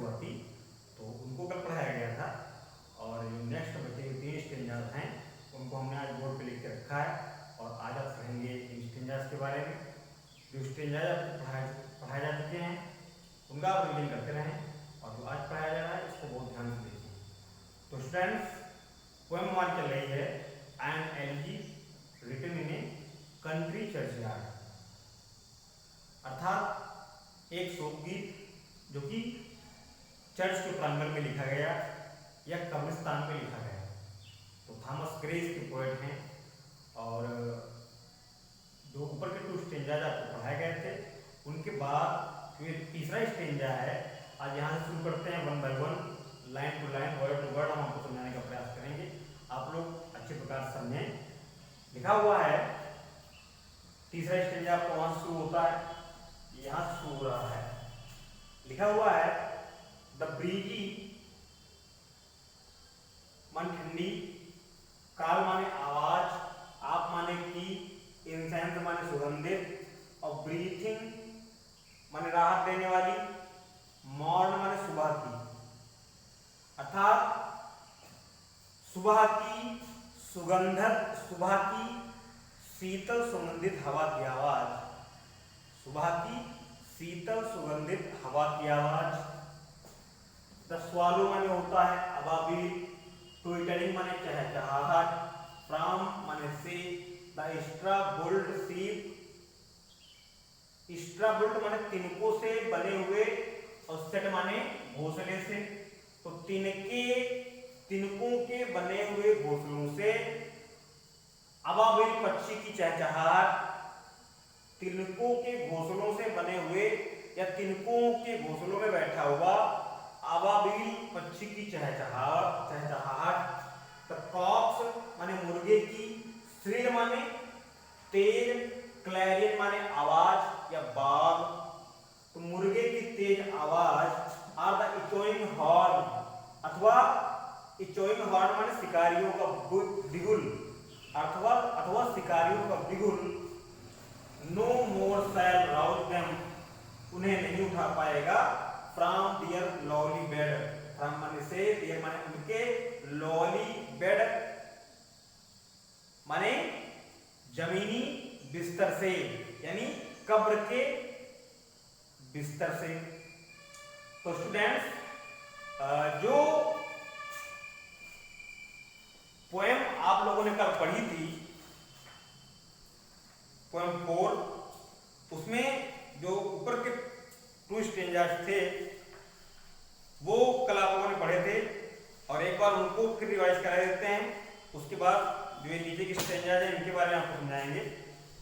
शुरू होती, तो उनको कल पढ़ाया गया था। और जो नेक्स्ट बचे 3 स्टेंजाज हैं उनको हमने आज बोर्ड पे लिख के रखा है, और आज आप पढ़ेंगे इन स्टेंजाज के बारे में। जो स्टेंजाज आपको पढ़ाए जा चुके हैं उनका आप रिवीजन करते रहें, और जो आज पढ़ाया जा रहा है इसको बहुत ध्यान से देखिए। तो स्टूडेंट्स, पोएम हमारी चल रही है an elegy written in a country churchyard, अर्थात एक शोकगीत जो कि चर्च के प्रांगण में लिखा गया या कब्रिस्तान में लिखा गया। तो थॉमस ग्रेस के पोएट हैं, और जो ऊपर के 2 स्टेंजाज आपको पढ़ाए गए थे उनके बाद जो तीसरा स्टेंजा है, आज यहाँ से शुरू करते हैं 1 by 1, line to line, word to word हम आपको समझाने का प्रयास करेंगे। आप लोग अच्छे प्रकार से समझें। लिखा हुआ है, तीसरा स्टेंजा आपको वहां से शुरू होता है, यहां से शुरू हो रहा है। लिखा हुआ है द ब्रीजी, मन ठंडी, काल माने आवाज, आप माने की, इंसेंस माने सुगंधित, और ब्रीथिंग माने राहत देने वाली, मॉर्न माने सुबह की, अर्थात सुबह की सुगंधित, सुबह की शीतल सुगंधित हवा की आवाज, सुबह की शीतल सुगंधित हवा की आवाज। द स्वालो माने होता है अबाबील, ट्विटरिंग माने चहचहाहट, फ्रॉम माने से, द स्ट्रा बुल्ड सीप, स्ट्रा बुल्ड माने तिनकों से बने हुए, और सेट माने घोंसले से। तो तिनकों के बने हुए घोंसलों से, अबाबिल पक्षी की चहचहाहट, तिनकों के घोंसलों से बने हुए या तिनकों के घोंसलों में बैठा हुआ अबाबिल पक्षी की चहचहाहट। तो कॉक्स माने मुर्गे की, श्रिल माने तेज, क्लैरियन माने आवाज या बाग। तो मुर्गे की तेज आवाज, आर द इचोइंग हॉर्न, अथवा इचोइंग हॉर्न माने शिकारियों का बिगुल, अथवा शिकारियों का बिगुल। No more shall rouse them, उन्हें नहीं उठा पाएगा, from their lowly bed, from माने से, दियर माने उनके, लॉली बेड माने जमीनी बिस्तर से, यानी कब्र के बिस्तर से। तो स्टूडेंट्स, जो पोएम आप लोगों ने कल पढ़ी थी, पोएम 4, उसमें जो ऊपर के 2 स्टेंजाज थे वो कल आप लोगों ने पढ़े थे, और एक बार उनको फिर रिवाइज करा देते हैं। उसके बाद जो ये नीचे के स्टेंजाज हैं इनके बारे में आपको समझाएंगे।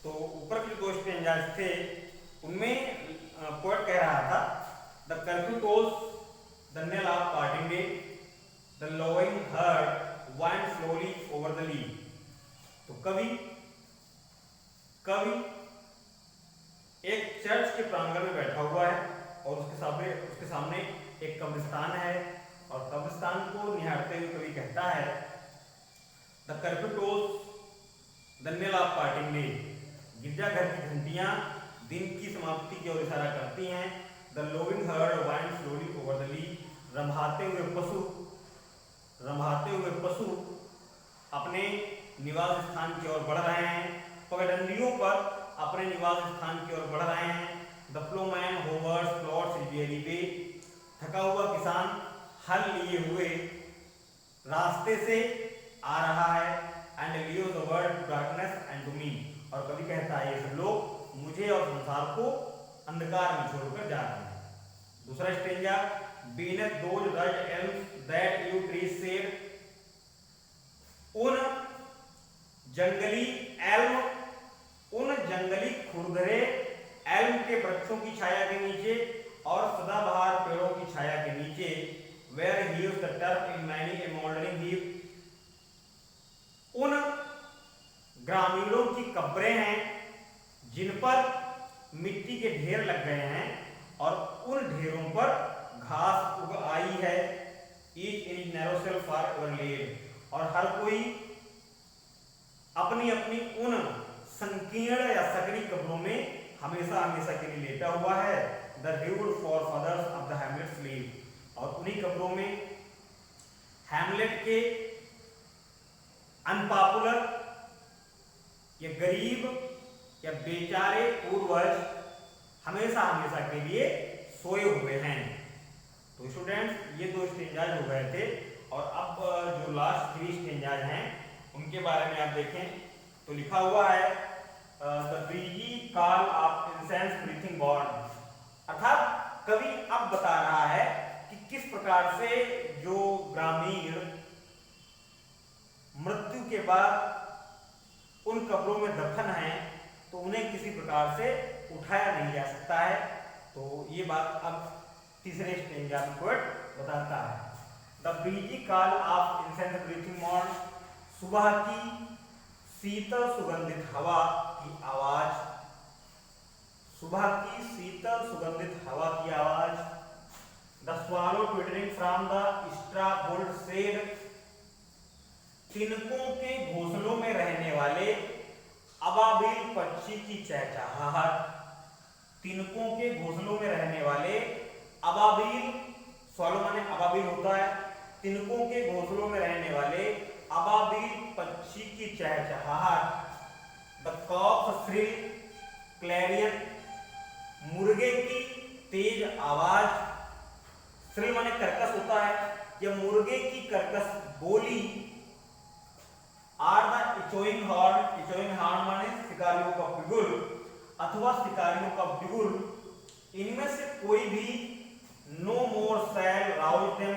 तो ऊपर के 2 स्टेंजाज थे उनमें पोएट कह रहा था, the curfew tolls the knell of parting day, the lowing herd wind slowly over the lea. तो कवि एक चर्च के प्रांगण में बैठा हुआ है, और उसके सामने एक कब्रिस्तान है, और कब्रिस्तान को निहारते हुए कवि कहता है, the curfew tolls the knell of parting day, गिरजाघर की घंटियां दिन की समाप्ति की ओर इशारा करती हैं। The lowing herd wind slowly over the lea, रंभाते हुए पशु अपने निवास स्थान की ओर बढ़ रहे हैं, पगडंडियों पर अपने निवास स्थान की ओर बढ़ रहे हैं। द फ्लोमैन होवर्स प्लॉट्स रिवेरी वे, थका हुआ किसान हल लिए हुए रास्ते से आ रहा है, and leaves the world darkness and to me, और कभी कहता है ये सब लोग मुझे और संसार को अंधकार में छोड़कर जा रहे हैं। दूसरा stanza, beneath those rugged elms that yew trees shade, उन जंगली खुरदरे एल्म के वृक्षों की छाया के नीचे और सदाबहार पेड़ों की छाया के नीचे, where heaves the turf in many a mouldering heap, उन ग्रामीणों की कब्रें हैं जिन पर मिट्टी के ढेर लग गए हैं, और उन ढेरों पर घास उग आई है। Each in narrow self for ever laid, और हर कोई अपनी अपनी उन संकीर्ण या सकरी कब्रों में हमेशा हमेशा के लिए लेटा हुआ है। The rude forefathers of the hamlet sleep, अपनी कब्रों में हैमलेट के अनपॉपुलर या गरीब या बेचारे पूर्वज हमेशा हमेशा के लिए सोए हुए हैं। तो स्टूडेंट्स ये दो स्टेंजाज हो गए थे और अब जो लास्ट 3 स्टेंजाज हैं उनके बारे में आप देखें तो लिखा हुआ है the breezy call of incense breathing born, अर्थात कवि अब बता रहा है कि किस प्रकार से जो ग्रामीण मृत्यु के बाद उन कब्रों में दफन हैं तो उन्हें किसी प्रकार से उठाया नहीं जा सकता है। तो ये बात अब तीसरे स्टेंजा में पोएट बताता है। The breezy call of incense breathing born, सुबह की शीतल सुगंधित हवा की आवाज, सुबह की शीतल सुगंधित हवा की आवाज, the swallow twittering from the straw built shed, तिनकों के घोंसलों में रहने वाले अबाबिल पक्षी की चहचहाहट, तिनकों के घोंसलों में रहने वाले अबाबिल, स्वालो माने अबाबिल होता है, तिनकों के घोंसलों में रहने वाले अबाबिल पक्षी की चहचहाहट, द कॉक श्रिल क्लैरियन, मुर्गे की तेज आवाज, श्रिल माने कर्कश होता है, या मुर्गे की कर्कश बोली, आर द इचोइंग हॉर्न, इचोइंग हॉर्न माने शिकारियों का बिगुल अथवा शिकारियों का बिगुल, इनमें से कोई भी no more shall rouse them,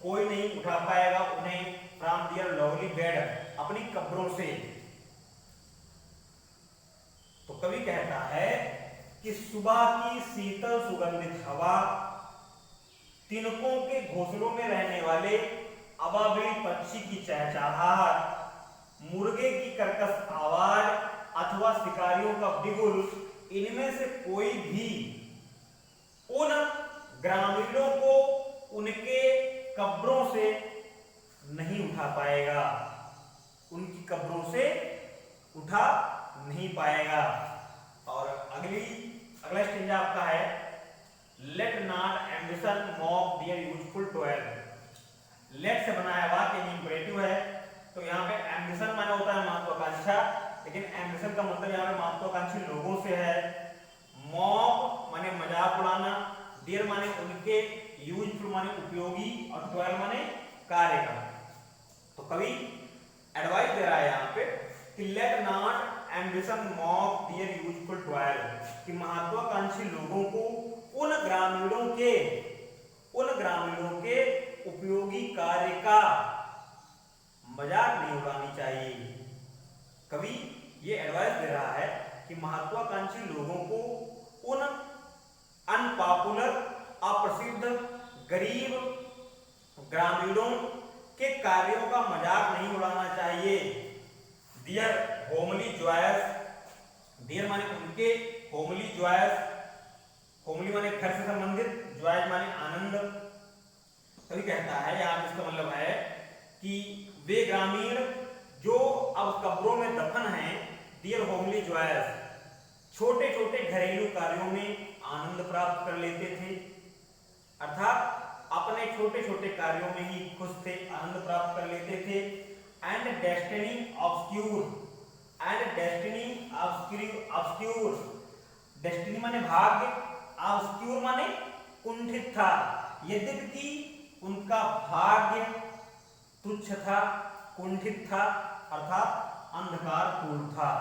कोई नहीं उठा पाएगा उन्हें फ्रॉम देयर लवली बेड, अपनी कब्रों से। तो कवि कहता है कि सुबह की शीतल सुगंधित हवा, तिनकों के घोंसलों में रहने वाले अबाबिल पक्षी की चहचहाहट, मुर्गे की कर्कश आवाज अथवा शिकारियों का बिगुल, इनमें से कोई भी उन ग्रामीणों को उनके कब्रों से नहीं उठा पाएगा, उनकी कब्रों से उठा नहीं पाएगा। और अगला स्टेंजा आपका है let not ambition mock their useful toil, let से बनाया वाक्य इंपरेटिव है, तो यहाँ पे एम्बिशन माने होता है महत्वाकांक्षा, लेकिन एम्बिशन का मतलब यहाँ पे महत्वाकांक्षी लोगों से है, मॉक माने मजाक उड़ाना, देयर माने उनके, यूजफुल माने उपयोगी और टॉयल माने कार्य का। तो कवि एडवाइस दे रहा है यहाँ पे कि let not ambition mock their useful toil, कि महत्वाकांक्षी लोगों को उन ग्रामीणों के उपयोगी कार्य का मजाक नहीं उड़ानी चाहिए। कवि ये एडवाइस दे रहा है कि महत्वाकांक्षी लोगों को उन अनपॉपुलर, अप्रसिद्ध, गरीब ग्रामीणों के कार्यों का मजाक नहीं उड़ाना चाहिए। देयर होमली जॉयस, देयर माने उनके, होमली जॉयस, होमली माने घर से संबंधित, जॉयस माने आनंद। कवि कहता है यहाँ इसका मतलब है कि वे ग्रामीण जो अब कब्रों में दफन हैं, देयर होमली जॉयस, छोटे छोटे घरेलू कार्यों में आनंद प्राप्त कर लेते थे, अर्थात अपने छोटे छोटे कार्यों में ही खुश थे, आनंद प्राप्त कर लेते थे। And destiny obscure, and destiny obscure, destiny माने भाग्य, ऑब्स्क्यूर माने कुंठित था, यद्यपि उनका भाग्य तुच्छ था, कुंठित था, अर्थात अंधकारपूर्ण था।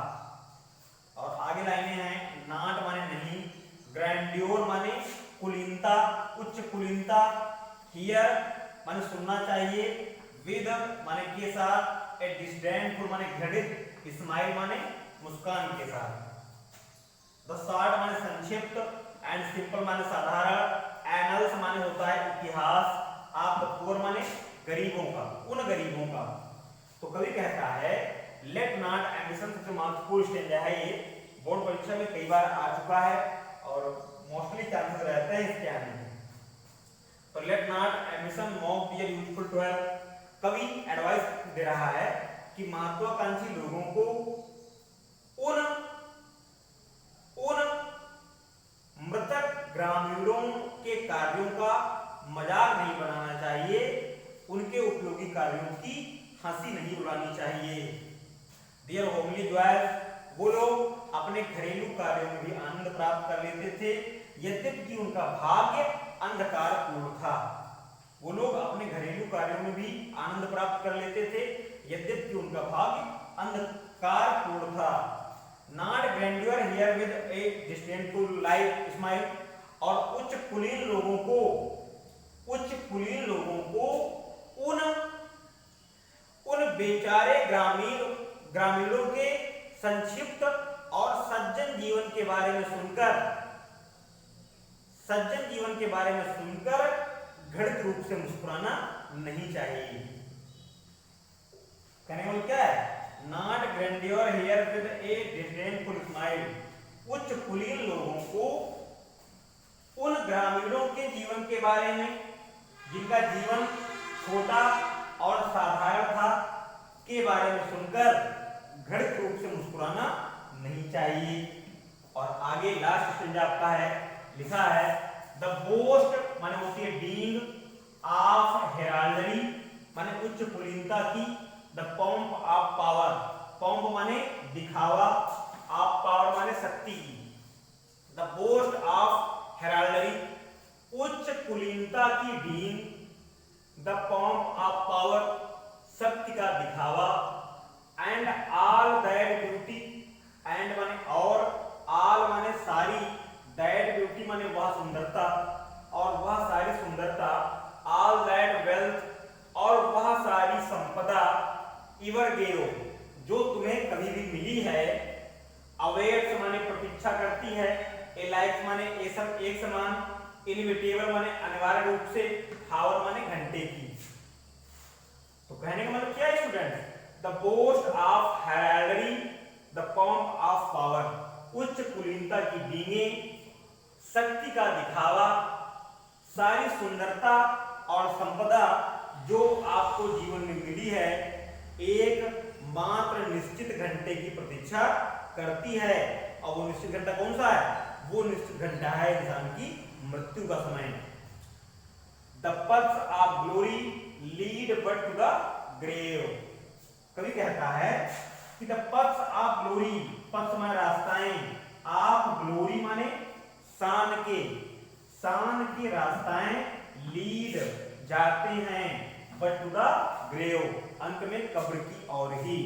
और आगे लाइनें हैं, नाट माने नहीं, ग्रैंड्योर माने कुलीनता, उच्च कुलीनता, हियर माने सुनना चाहिए, विद माने के साथ, ए डिस्डेनफुल माने घृणित, स्माइल माने मुस्कान के साथ। द शॉर्ट माने संक्षिप्त, एंड सिंपल माने साधारण, एनल्स माने होता है इतिहास, आप द पुअर माने गरीबों का, उन गरीबों का। तो कवि कहता है लेट नॉट एम्बिशन, सबसे महत्वपूर्ण स्टेंजा है ये, बोर्ड परीक्षा में कई बार आ चुका है और मोस्टली चांसेस रहते हैं इसके आने में। तो let not ambition mock their useful toil, कवि एडवाइस दे रहा है कि महत्वाकांक्षी लोगों को उन मृतक ग्रामीणों के कार्यों का मजाक नहीं बनाना उपयोगी कार्यों की हंसी नहीं उड़ानी चाहिए। डियर होमली जॉयज, वो लोग अपने घरेलू कार्यों में भी आनंद प्राप्त कर लेते थे, यद्यपि उनका भाग्य अंधकारपूर्ण था। वो लोग अपने घरेलू कार्यों में भी आनंद प्राप्त कर लेते थे, यद्यपि उनका भाग्य अंधकारपूर्ण था। Not grandeur hear with a disdainful life smile, और उच्च कुलीन लोगों को उन बेचारे ग्रामीणों के संक्षिप्त और सज्जन जीवन के बारे में सुनकर घृणित रूप से मुस्कुराना नहीं चाहिए। कहने का मतलब क्या है? Not grandeur hear with a disdainful smile, उच्च कुलीन लोगों को उन ग्रामीणों के जीवन के बारे में जिनका जीवन छोटा और साधारण था के बारे में सुनकर घृणित रूप से मुस्कुराना नहीं चाहिए। और आगे लास्ट स्टेज आपका है, लिखा है द बोस्ट माने होती है बीइंग ऑफ हेराल्डरी माने उच्च कुलीनता की, the pomp of power, pomp माने दिखावा, ऑफ पावर माने शक्ति की, द बोस्ट ऑफ हेराल्डरी उच्च कुलीनता की being, the pomp of power शक्ति का दिखावा, and all that beauty, and माने और, ऑल माने सारी, दैट ब्यूटी माने वह सुंदरता, और वह सारी सुंदरता, ऑल दैट वेल्थ और वह सारी संपदा, इवर गेयो जो तुम्हें कभी भी मिली है, अवेट्स माने प्रतीक्षा करती है, ए लाइक माने एक समान, इनविटेबल माने अनिवार्य रूप से, हावर माने घंटे की। तो कहने का मतलब क्या है student? The boast of heraldry, the pomp of power, उच्च कुलीनता की डींगे, शक्ति का दिखावा, सारी सुंदरता और संपदा जो आपको जीवन में मिली है, एक मात्र निश्चित घंटे की प्रतीक्षा करती है। और वो निश्चित घंटा कौन सा है? वो निश्चित घंटा है इंसान की मृत्यु का समय। The paths of glory lead but to the grave, कवि कहता है कि द पथ्स ऑफ ग्लोरी, पथ माने रास्ताएं, ऑफ ग्लोरी माने शान के रास्ताएं, लीड जाते हैं, बट टू द ग्रेव अंत में कब्र की ओर ही।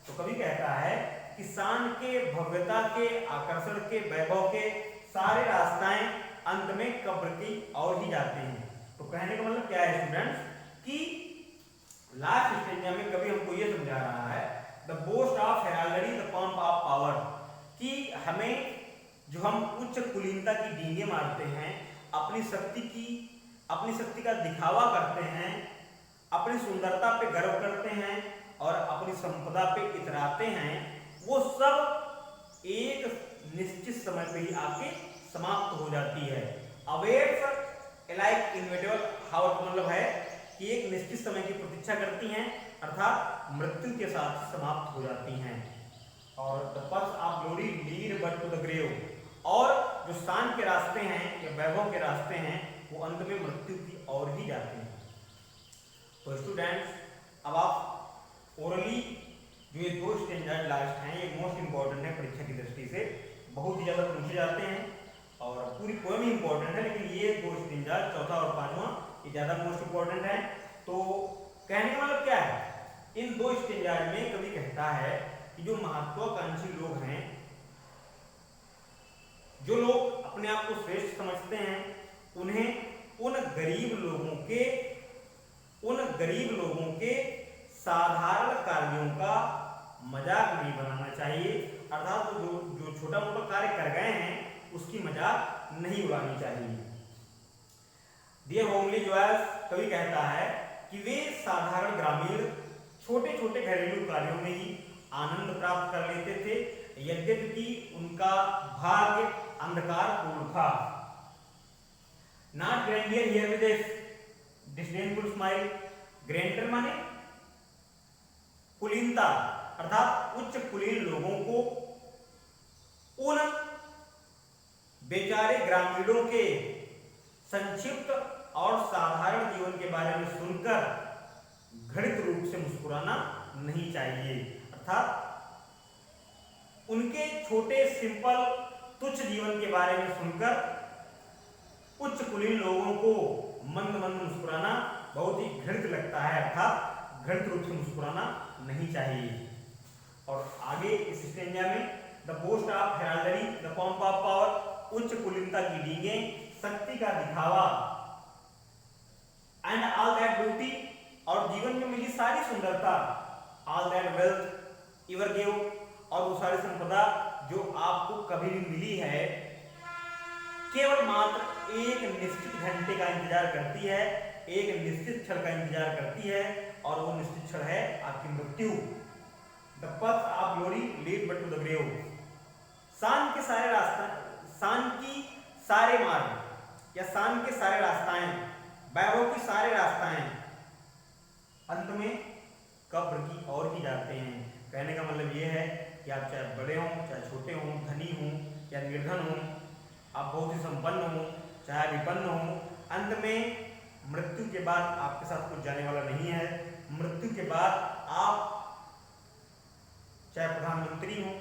तो कवि कहता है कि शान के, भव्यता के, आकर्षण के, वैभव के सारे रास्ताएं अंत में कब्र की ओर ही जाते हैं। तो कहने का मतलब क्या है स्टूडेंट्स कि लास्ट स्टेज में कभी हमको ये समझा रहा है the boast of heraldry the pomp of power, कि हमें जो हम उच्च कुलीनता की डींगे मारते हैं, अपनी शक्ति का दिखावा करते हैं, अपनी सुंदरता पे गर्व करते हैं और अपनी संपदा पे इतराते हैं, वो सब एक निश्चित समय पे ही आके समाप्त हो जाती है। अवेट्स लाइक इनविटेबल, हाउ का मतलब है कि एक निश्चित समय की प्रतीक्षा करती हैं, अर्थात मृत्यु के साथ समाप्त हो जाती हैं। और the path of glory lead but to the grave, और जो शान के रास्ते हैं या वैभव के रास्ते हैं वो अंत में मृत्यु की ओर ही जाते हैं। तो स्टूडेंट्स, अब आप ओरली जो ये दो स्टैंडर्ड लास्ट हैं ये मोस्ट इंपॉर्टेंट है परीक्षा की दृष्टि से, बहुत ही ज्यादा पूछे जाते हैं और पूरी पोएम ही इंपॉर्टेंट है, लेकिन ये दो स्टैंडर्ड चौथा और पांचवा ये ज्यादा मोस्ट इंपॉर्टेंट है। तो कहने का मतलब क्या है, इन दो स्टैंडर्ड में कवि कहता है कि जो महत्वाकांक्षी लोग हैं, जो लोग अपने आप को श्रेष्ठ समझते हैं, उन्हें उन गरीब लोगों के साधारण कार्यों का मजाक नहीं बनाना चाहिए, अर्थात जो छोटा मोटा कार्य कर गए हैं उसकी मजाक नहीं उड़ानी चाहिए। डियर होमली जॉयज, कवि कहता है कि वे साधारण ग्रामीण छोटे छोटे घरेलू कार्यों में ही आनंद प्राप्त कर लेते थे, यद्यपि उनका भाग्य अंधकारपूर्ण था। Not grandeur hear with a disdainful smile, grandeur माने कुलीनता, अर्थात उच्च कुलीन लोगों को उन बेचारे ग्रामीणों के संक्षिप्त और साधारण जीवन के बारे में सुनकर घृणित रूप से मुस्कुराना नहीं चाहिए। अर्थात उनके छोटे सिंपल तुच्छ जीवन के बारे में सुनकर उच्च कुलीन लोगों को मंद मंद मुस्कुराना बहुत ही घृणित लगता है, अर्थात घृणित रूप से मुस्कुराना नहीं चाहिए। और आगे इस स्टेंजा में the boast of heraldry, the pomp of power, उच्च कुलीनता की डींगें, शक्ति का दिखावा, एंड ऑल दैट ब्यूटी, और जीवन में मिली सारी सुंदरता, all that wealth ever give, और वो सारी संपदा जो आपको कभी भी मिली है, केवल मात्र एक निश्चित घंटे का इंतजार करती है, एक निश्चित क्षण का इंतजार करती है, और वो निश्चित क्षण है आपकी मृत्यु। The path of glory lead but to the grave, शान के सारे रास्ता, शान की सारे मार्ग या शान के सारे रास्ताएं, वैभव की सारे रास्ताएं अंत में कब्र की ओर ही जाते हैं। कहने का मतलब ये है कि आप चाहे बड़े हों, चाहे छोटे हों, धनी हों या निर्धन हों, आप बहुत ही संपन्न हों, चाहे विपन्न हों, अंत में मृत्यु के बाद आपके साथ कुछ जाने वाला नहीं है। मृत्यु के बाद आप चाहे प्रधानमंत्री हों,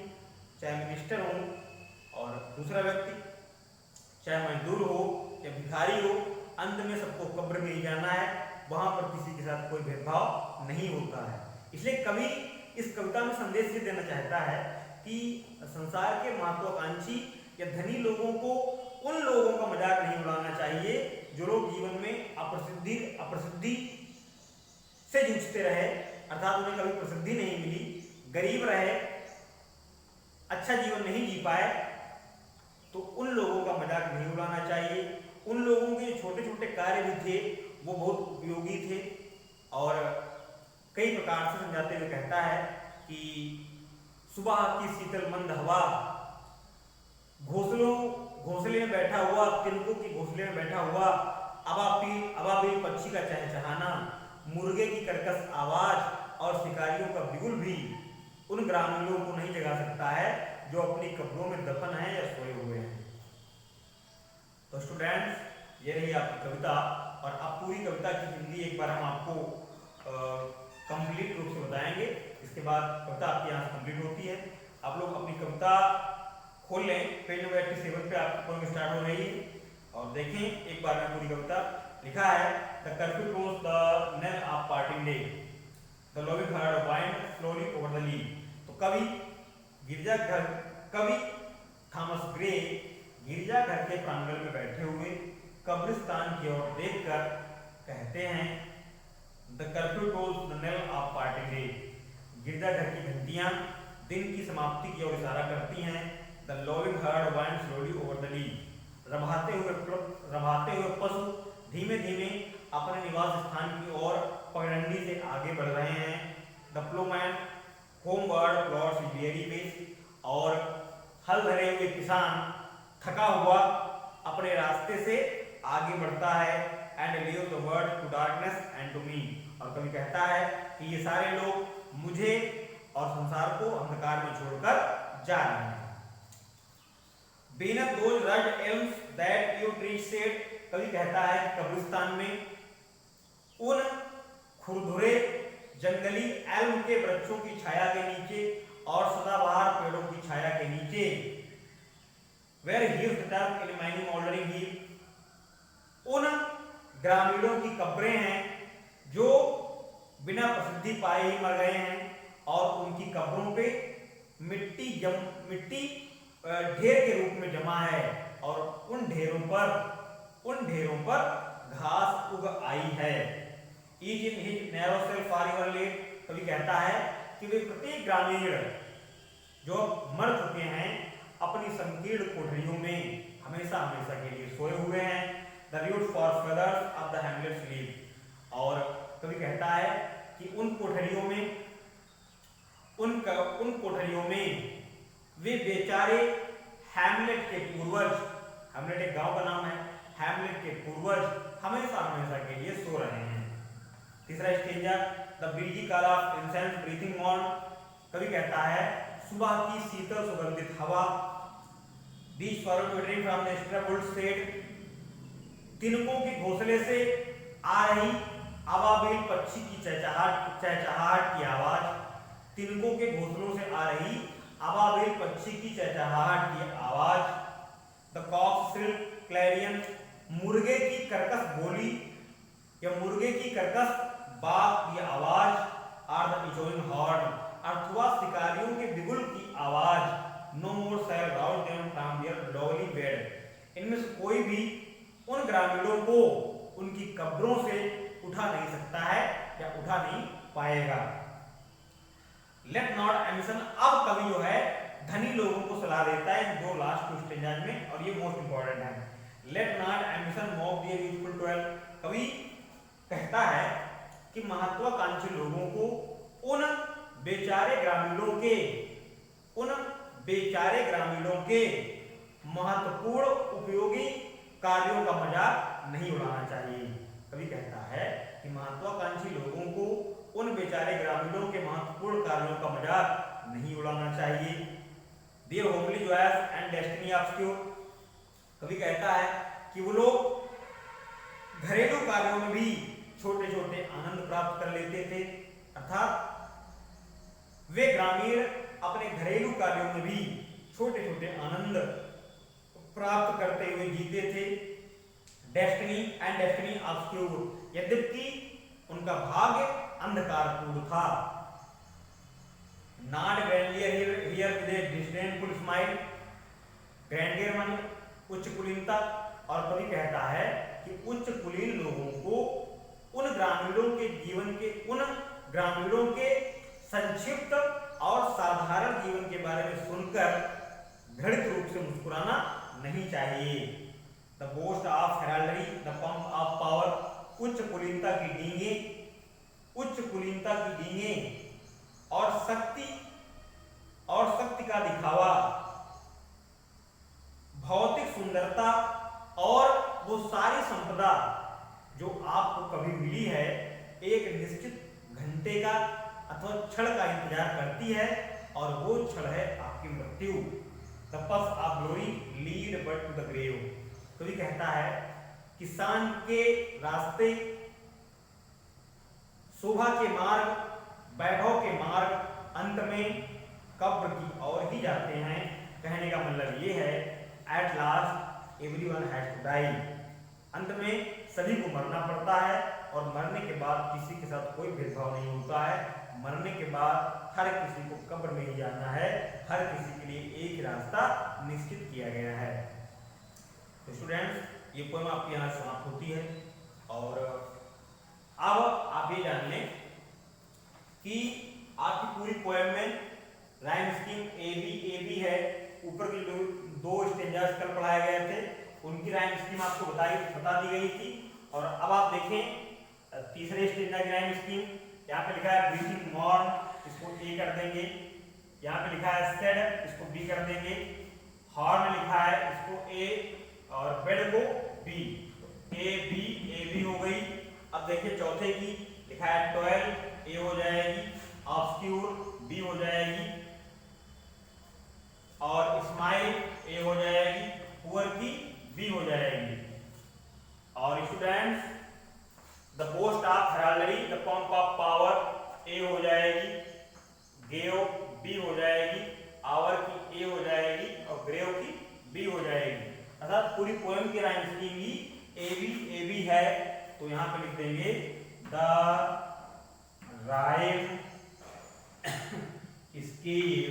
चाहे मिनिस्टर हों, और दूसरा व्यक्ति चाहे मजदूर हो या भिखारी हो, अंत में सबको कब्र में ही जाना है। वहां पर किसी के साथ कोई भेदभाव नहीं होता है। इसलिए कवि इस कविता में संदेश ये देना चाहता है कि संसार के महत्वाकांक्षी या धनी लोगों को उन लोगों का मजाक नहीं उड़ाना चाहिए जो लोग जीवन में अप्रसिद्धि से जूझते रहे, अर्थात उन्हें कभी प्रसिद्धि नहीं मिली, गरीब रहे, अच्छा जीवन नहीं जी पाए, तो उन लोगों का मजाक नहीं उड़ाना चाहिए। उन लोगों के छोटे छोटे कार्य भी थे वो बहुत उपयोगी थे, और कई प्रकार से समझाते हुए कहता है कि सुबह की शीतल मंद हवा, घोंसले में बैठा हुआ, तिनकों की घोंसले में बैठा हुआ अबाबील पक्षी का चहचहाना, मुर्गे की कर्कश आवाज और शिकारियों का बिगुल भी उन ग्रामीणों को नहीं जगा सकता है जो अपनी कब्रों में दफन है या सोए हुए हैं। तो स्टूडेंट्स, ये रही आपकी कविता, और अब पूरी कविता की हिंदी एक बार हम आपको कंप्लीट रूप से बताएंगे। इसके बाद कविता आपकी यहाँ से कंप्लीट होती है। आप लोग अपनी कविता खोल लें, पेज नंबर 87 पे आपकी पोएम स्टार्ट हो रही है, और देखें एक बार में पूरी कविता। लिखा है the curfew close the knell of parting day, the लॉबी herd wind slowly over the lea. तो कवि थॉमस ग्रे गिरजाघर के प्रांगण में बैठे हुए कब्रिस्तान की ओर देखकर कहते हैं the curfew tolls the knell of parting day, गिरजाघर की घंटियां दिन की समाप्ति की ओर इशारा करती हैं। The lowing herd wind slowly over the lea, रभाते हुए पशु धीमे धीमे अपने निवास स्थान की ओर पगडंडी से आगे बढ़ रहे हैं। The ploughman homeward plods weary pace, और हल धरे हुए किसान थका हुआ अपने रास्ते से आगे बढ़ता है। And leave the word to darkness and to me, और कवि कहता है कि ये सारे लोग मुझे और संसार को अंधकार में छोड़कर जा रहे हैं। Beneath those rugged elms that you trees shade, कवि कहता है कब्रिस्तान में उन खुरदुरे जंगली एल्म के वृक्षों की छाया के नीचे और सदाबहार पेड़ों की छाया के नीचे, where heaps the turf in mining moldering heap, उन ग्रामीणों की कब्रें हैं जो बिना प्रसिद्धि पाए ही मर गए हैं, और उनकी कब्रों पे मिट्टी ढेर के रूप में जमा है, और उन ढेरों पर घास उग आई है। Each in his narrow cell far ever laid, कवि कहता है कि वे प्रत्येक ग्रामीण जो मर चुके हैं अपनी संकीर्ण कोठरियों में हमेशा हमेशा के लिए सोए हुए हैं। The roots for feathers of the hamlet sleep, और कवि कहता है कि उन कोठरियों में वे बेचारे हैमलेट के पूर्वज, हैमलेट एक गांव का नाम है, हैमलेट के पूर्वज हमेशा हमेशा के लिए सो रहे हैं। तीसरा stanza the breezy call of incense breathing morn, कवि कहता है सुबह की शीतल सुगंधित हवा, बीच for twittering from the straw built state, तिनकों के घोंसले से आ अबाबिल पक्षी की चहचहाहट की आवाज, तिनकों के घोंसलों से आ रही अबाबिल पक्षी की चहचहाहट की आवाज, द कॉक श्रिल क्लैरियन, मुर्गे की कर्कश बोली या मुर्गे की कर्कश बाक की आवाज, आर द इचोइंग हॉर्न, अथवा शिकारियों के बिगुल की आवाज, no more shall rouse them from their lowly bed, इनमें से कोई भी उन ग्रामीणों को उनकी कब्रों से उठा नहीं सकता है या उठा नहीं पाएगा। लेट नॉट एम्बिशन, अब कवि जो है धनी लोगों को सलाह देता है दो लास्ट टू स्टेंजाज में, और ये मोस्ट इंपॉर्टेंट है। Let not ambition mock their useful toil, कवि कहता है कि महत्वाकांक्षी लोगों को उन बेचारे ग्रामीणों के महत्वपूर्ण उपयोगी कार्यों का मजाक नहीं उड़ाना चाहिए। कवि कहता है कि महत्वाकांक्षी लोगों को उन बेचारे ग्रामीणों के महत्वपूर्ण कार्यों का मजाक नहीं उड़ाना चाहिए। Their homely joys and destiny obscure, कवि कहता है कि वो लोग घरेलू कार्यों में भी छोटे छोटे आनंद प्राप्त कर लेते थे, अर्थात वे ग्रामीण अपने घरेलू कार्यों में भी छोटे छोटे आनंद प्राप्त करते हुए जीते थे। डेस्टिनी ऑब्स्क्यूर, यद्यपि उनका भाग्य अंधकारपूर्ण था। Not grandeur hear with a disdainful smile, grandeur माने उच्च कुलीनता, और कवि कहता है कि उच्च कुलीन लोगों को उन ग्रामीणों के जीवन के, उन ग्रामीणों के संक्षिप्त और साधारण जीवन के बारे में सुनकर घृणित रूप से मुस्कुराना नहीं चाहिए। The boast of heraldry, the pomp of power, उच्च कुलीनता की डींगे और शक्ति का दिखावा, भौतिक सुंदरता और वो सारी संपदा जो आपको कभी मिली है, एक निश्चित घंटे का अथवा क्षण का इंतजार करती है, और वो क्षण है आपकी मृत्यु। The path of glory lead but to the grave, कवि कहता है कि शान के रास्ते, शोभा के मार्ग, वैभव के मार्ग अंत में कब्र की ओर ही जाते हैं। कहने का मतलब ये है at last everyone has to die, अंत में सभी को मरना पड़ता है, और मरने के बाद किसी के साथ कोई भेदभाव नहीं होता है। मरने के बाद हर किसी को कब्र में ही जाना है, हर किसी के लिए एक ही रास्ता निश्चित किया गया है। तो स्टूडेंट्स, ये पोएम आपके यहाँ समाप्त होती है, और अब आप ये जान लें कि आपकी पूरी पोएम में राइम स्कीम ए बी है। ऊपर के जो दो स्टेंजास कल पढ़ाए गए थे, उनकी राइम स्कीम आपको बता दी गई थी। और अब आप देखें तीसरे स्टेंजा की राइम स्कीम, यहाँ पे लिखा है ब्रीथिंग मॉर्न, इसको ए कर देंगे। यहाँ पे लिखा है सेड, इसको बी कर देंगे। हॉर्न लिखा है, इसको ए, और बेड को बी। ए बी हो गई। अब देखिए चौथे की लिखा है टॉयल, ए हो जाएगी, ऑब्स्क्यूर बी हो जाएगी, और स्माइल ए हो जाएगी, पुअर की बी हो जाएगी। और students, the boast of heraldry, the pomp of power ए हो जाएगी, गेव बी हो जाएगी, आवर की ए हो जाएगी, और ग्रेव की बी हो जाएगी। अर्थात पूरी पोएम की राइम स्कीम ही ए बी है। तो यहां पे लिख देंगे the rhyme scheme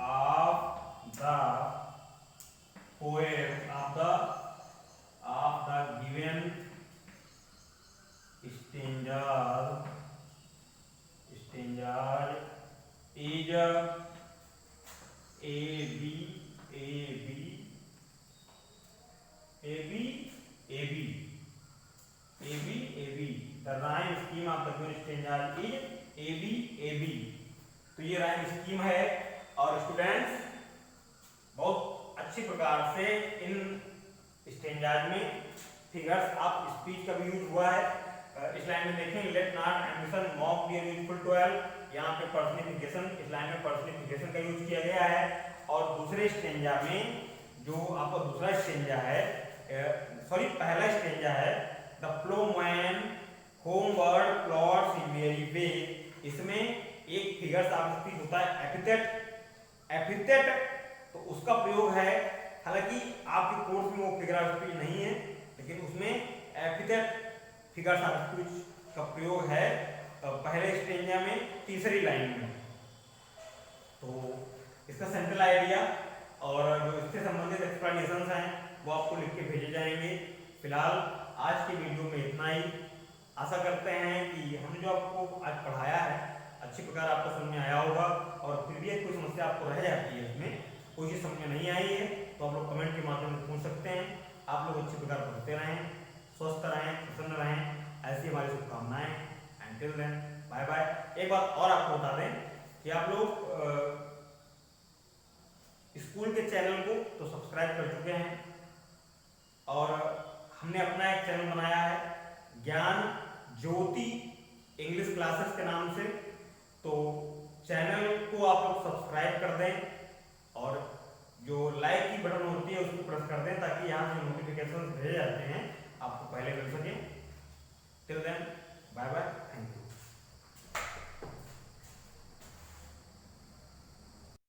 of the poem of the given stanzas is AB. The rhyme scheme of the given stanzas is AB. तो ये राइम स्कीम है, और स्टूडेंट्स बहुत अच्छी प्रकार से इन स्टेंजाज में फिगर्स ऑफ स्पीच का भी यूज हुआ है। इस लाइन में देखें, let not ambition mock be useful to all, यहाँ पे पर्सनिफिकेशन, इस लाइन में पर्सनिफिकेशन का यूज किया गया है। और दूसरे स्टेंजा में जो आपका दूसरा स्टेंजा है सॉरी पहला स्टेंजा है द फ्लोमैन होमवर्ड प्लॉट्स इन मेरी वे। इसमें एक फिगर ऑफ स्पीच होता है एपिथेट। एपिथेट तो उसका प्रयोग है, हालांकि आपके कोर्स में वो फिगर ऑफ स्पीच नहीं है, लेकिन उसमें एपिथेट फिगर ऑफ स्पीच का प्रयोग है पहले स्टेंजा में तीसरी लाइन में। तो इसका सेंट्रल आइडिया और जो इससे संबंधित एक्सप्लेनेशंस हैं वो आपको लिख के भेजे जाएंगे। फिलहाल आज की वीडियो में इतना ही। आशा करते हैं कि हमने जो आपको आज पढ़ाया है अच्छी प्रकार आपको समझ में आया होगा, और फिर भी कोई समस्या आपको रह जाती है, इसमें कोई चीज़ समझ में नहीं आई है तो आप लोग कमेंट के माध्यम से पूछ सकते हैं। आप लोग अच्छी प्रकार पढ़ते रहें, स्वस्थ रहें, प्रसन्न रहें, ऐसी हमारी शुभकामनाएं। Until then bye bye. एक बात और आपको बता दें कि आप लोग स्कूल के चैनल को तो सब्सक्राइब कर चुके हैं, और हमने अपना एक चैनल बनाया है ज्ञान ज्योति इंग्लिश क्लासेस के नाम से। तो चैनल को आप लोग सब्सक्राइब कर दें, और जो लाइक की बटन होती है उसको प्रेस कर दें, ताकि यहाँ से नोटिफिकेशन भेजे जाते हैं आपको पहले मिल सके। Till then bye bye, thank you.